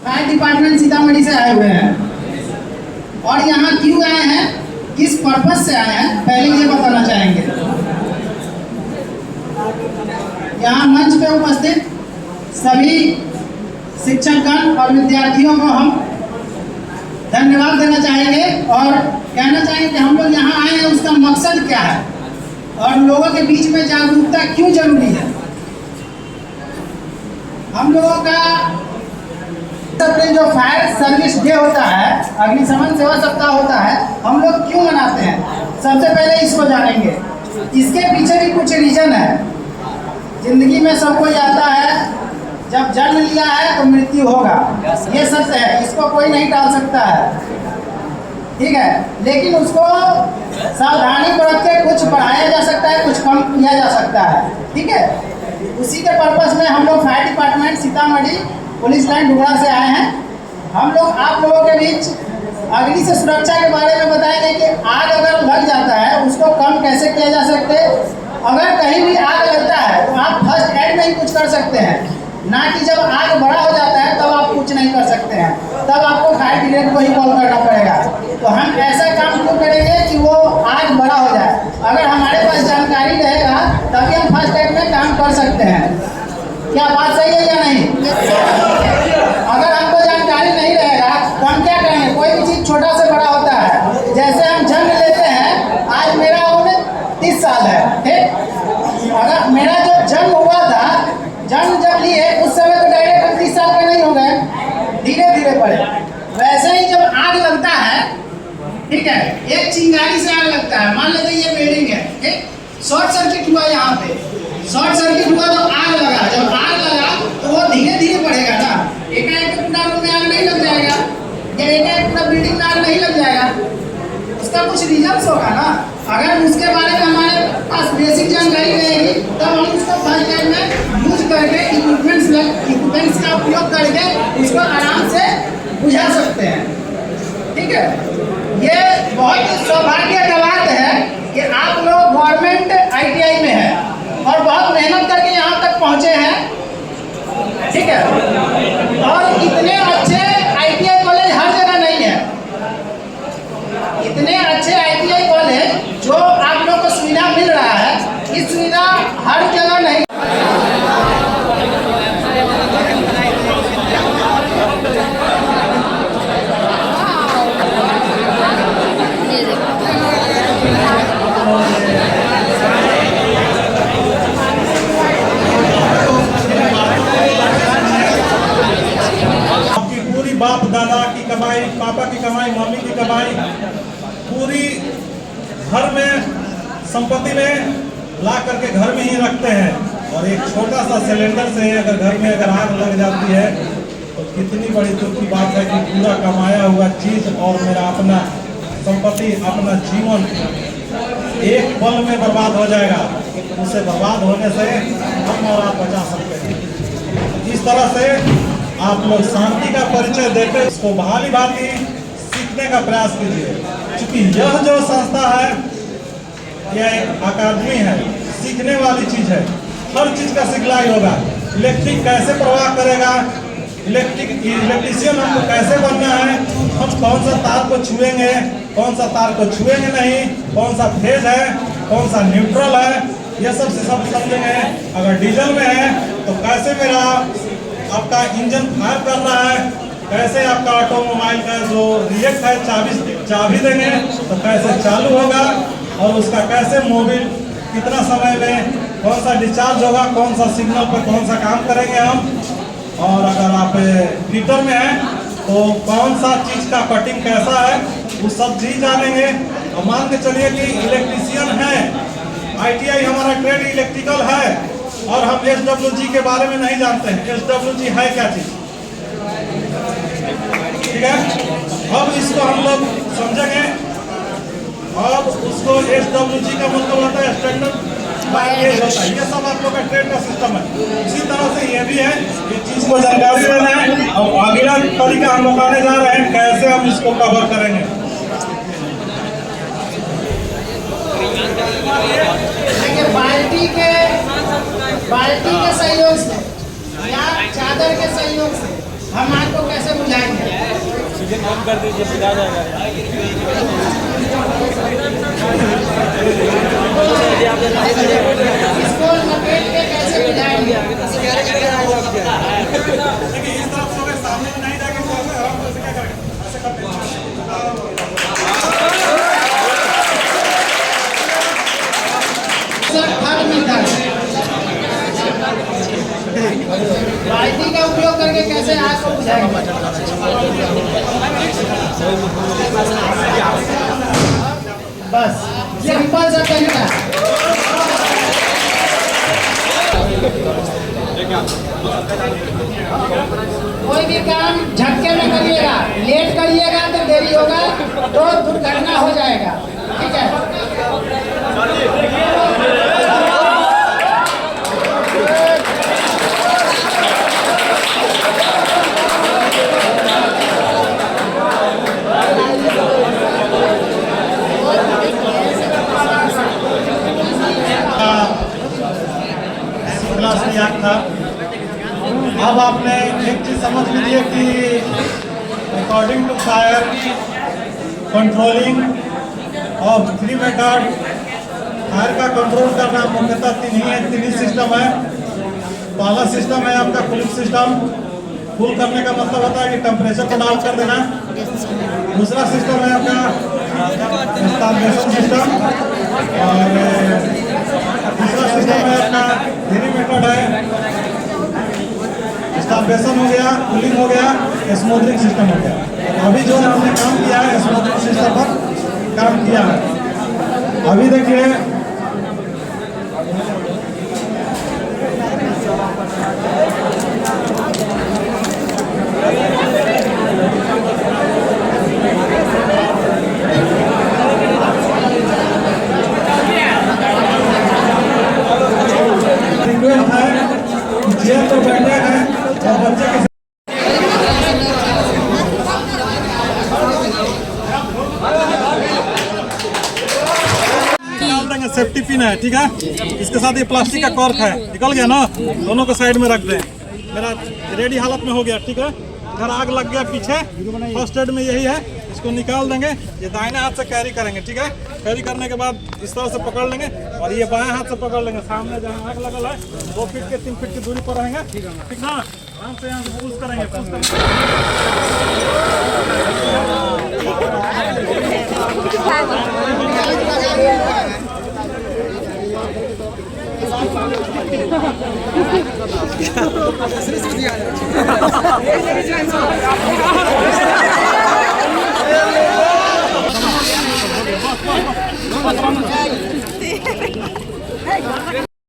Fire department Sitamarhi से आए हुए हैं और यहाँ क्यों आए हैं, किस पर्पज से आए हैं, पहले ये बताना चाहेंगे। यहाँ मंच पे उपस्थित सभी शिक्षकगण और विद्यार्थियों को हम धन्यवाद देना चाहेंगे और कहना चाहेंगे कि हम लोग यहाँ आए हैं उसका मकसद क्या है और लोगों के बीच में जागरूकता क्यों जरूरी है। हम लोगों का जो फायर सर्विस डे होता है, अग्निशमन सेवा सप्ताह होता है, हम लोग क्यों मनाते हैं, सबसे पहले इसको जानेंगे। इसके पीछे भी कुछ रीजन है। जिंदगी में सब कोई आता है, जब जन्म लिया है तो मृत्यु होगा, ये सत्य है, इसको कोई नहीं टाल सकता है, ठीक है। लेकिन उसको सावधानी बरत के कुछ बढ़ाया जा सकता है, कुछ कम किया जा सकता है, ठीक है। उसी के पर्पस में हम लोग fire department Sitamarhi police line Dugra से आए हैं। हम लोग आप लोगों के बीच अग्नि से सुरक्षा के बारे में बताएंगे कि आग अगर लग जाता है उसको कम कैसे किया जा सकते। अगर कहीं भी आग लगता है तो आप फर्स्ट एड नहीं कुछ कर सकते हैं, ना कि जब आग बड़ा हो जाता है तब आप कुछ नहीं कर सकते हैं, तब आपको फायर ब्रिगेड को ही कॉल करना पड़ेगा। तो हम ऐसा काम क्यों करेंगे कि वो आग बड़ा हो जाए। अगर हमारे पास जानकारी रहेगा तभी हम फर्स्ट एड में काम कर सकते हैं। क्या बात सही है या नहीं? अगर हमको जानकारी नहीं रहेगा तो हम क्या करेंगे, कोई भी चीज़ छोटा से बड़ा होता है। जैसे हम जन्म लेते हैं, आज मेरा उम्र 30 साल है, ठीक। अगर मेरा जो जन्म हुआ था, जन्म जब लिए उस समय तो डायरेक्ट हम 30 साल का नहीं हो गए, धीरे धीरे बढ़े। वैसे ही जब आग लगता है, ठीक है, एक चिंगारी से आग लगता है, मान लेते ये बिल्डिंग है, ठीक, शॉर्ट सर्किट हुआ, यहाँ पे शॉर्ट सर्किट हुआ तो आग लगा। जब आग लगा तो वो धीरे धीरे बढ़ेगा ना, एकाएक पूरा रूम में आग नहीं लग जाएगा, या एकाएक पूरा बिल्डिंग में आग नहीं लग जाएगा, उसका कुछ रीजन्स होगा ना। अगर उसके बारे में हमारे पास बेसिक जानकारी रहेगी तब हम उसको फर्स्ट टाइम में यूज करके इक्विपमेंट्स का उपयोग करके उसको आराम से बुझा सकते हैं, ठीक है। ये बहुत सौभाग्य का बात है कि आप लोग गवर्नमेंट ITI में है और बहुत मेहनत करके यहाँ तक पहुँचे हैं, ठीक है। और इतने अच्छे ITI कॉलेज हर जगह नहीं है, इतने अच्छे ITI कॉलेज जो आप लोग को सुविधा मिल रहा है, इस सुविधा हर जगह नहीं। बाप दादा की कमाई, पापा की कमाई, मम्मी की कमाई, पूरी घर में संपत्ति में ला करके घर में ही रखते हैं। और एक छोटा सा सिलेंडर से अगर घर में अगर आग लग जाती है तो कितनी बड़ी दुख की बात है कि पूरा कमाया हुआ चीज और मेरा अपना संपत्ति, अपना जीवन एक पल में बर्बाद हो जाएगा। उससे बर्बाद होने से हम और आप बचा सकते हैं। इस तरह से आप लोग शांति का परिचय देते उसको बहाली भांति सीखने का प्रयास कीजिए। क्योंकि यह जो संस्था है यह एक अकादमी है, सीखने वाली चीज है, हर चीज का सिखलाई होगा। इलेक्ट्रिक कैसे प्रवाह करेगा, इलेक्ट्रीशियन हमको कैसे बनना है, हम कौन सा तार को छुएंगे, कौन सा तार को छुएंगे नहीं, कौन सा फेज है, कौन सा न्यूट्रल है, यह सब से सब समझेंगे। अगर डीजल में है तो कैसे मेरा आपका इंजन फायर कर रहा है, कैसे आपका ऑटोमोबाइल का जो रिएक्ट है चाबी देंगे तो कैसे चालू होगा, और उसका कैसे मोबिल कितना समय में कौन सा डिस्चार्ज होगा, कौन सा सिग्नल पर कौन सा काम करेंगे हम। और अगर आप फिटर में हैं तो कौन सा चीज़ का कटिंग कैसा है वो सब चीज जानेंगे। और मान के चलिए कि इलेक्ट्रीशियन है, ITI हमारा ट्रेड इलेक्ट्रिकल है और हम SWG के बारे में नहीं जानते हैं। SWG है क्या चीज, ठीक है। अब इसको हम लोग समझेंगे। अब उसको SWG का मतलब होता है स्टैंडर्ड वायर होता है। ये सब आप लोग का ट्रेड का सिस्टम है। इसी तरह से ये भी है, ये चीज को जानकारी लेना है। और अगला तरीका हम बताने जा रहे हैं कैसे हम इसको कवर करेंगे। बाल्टी के सहयोग से या चादर के सहयोग से हम आपको कैसे बुझाएंगे? ऑक्सीजन बंद कर दीजिए, बुझा जाएगा। इसको लपेट के कैसे बुझाएंगे? देखिए इस तरफ से होगा, सामने में नहीं जाके आराम से क्या करेंगे, ऐसे करते हैं। सर थर्ड मेथड बाल्टी का उपयोग करके कैसे आग को बुझाएंगे? बस सिंपल सा तरीका। कोई भी काम झटके में करिएगा, लेट करिएगा तो देरी होगा तो दुर्घटना हो जाएगा। ठीक है, क्लास में याद था। अब आपने एक चीज समझ लीजिए कि according to fire controlling of 3 method, fire का कंट्रोल करना मुख्यतः तीन ही सिस्टम है। पहला सिस्टम है आपका कूलिंग सिस्टम। कूल करने का मतलब होता है कि टेम्परेचर को डाउन कर देना। दूसरा सिस्टम है आपका स्टार्वेशन सिस्टम, और तीसरा सिस्टम है अपना थ्री मेथड है। स्टार्वेशन हो गया, कूलिंग हो गया, स्मोथरिंग सिस्टम हो गया। अभी जो हमने काम किया है स्मोथरिंग सिस्टम पर काम किया है। अभी देखिए रिक्वेस्ट है कि चेयर पर बैठे हैं और बच्चे के सेफ्टी पिन है, ठीक है। इसके साथ ये प्लास्टिक का कॉर्क है, निकल गया ना, दोनों को साइड में रख दें। मेरा रेडी हालत में हो गया, ठीक है। इधर आग लग गया पीछे, फर्स्ट एड में यही है, इसको निकाल देंगे। ये दाहिने हाथ से कैरी करेंगे, ठीक है। कैरी करने के बाद इस तरह से पकड़ लेंगे और ये बाएं हाथ से पकड़ लेंगे। सामने जहाँ आग लगल है 2 फीट के 3 फीट की दूरी पर रहेंगे, ठीक ना। आराम से यहाँ से पुश करेंगे, पुश करेंगे।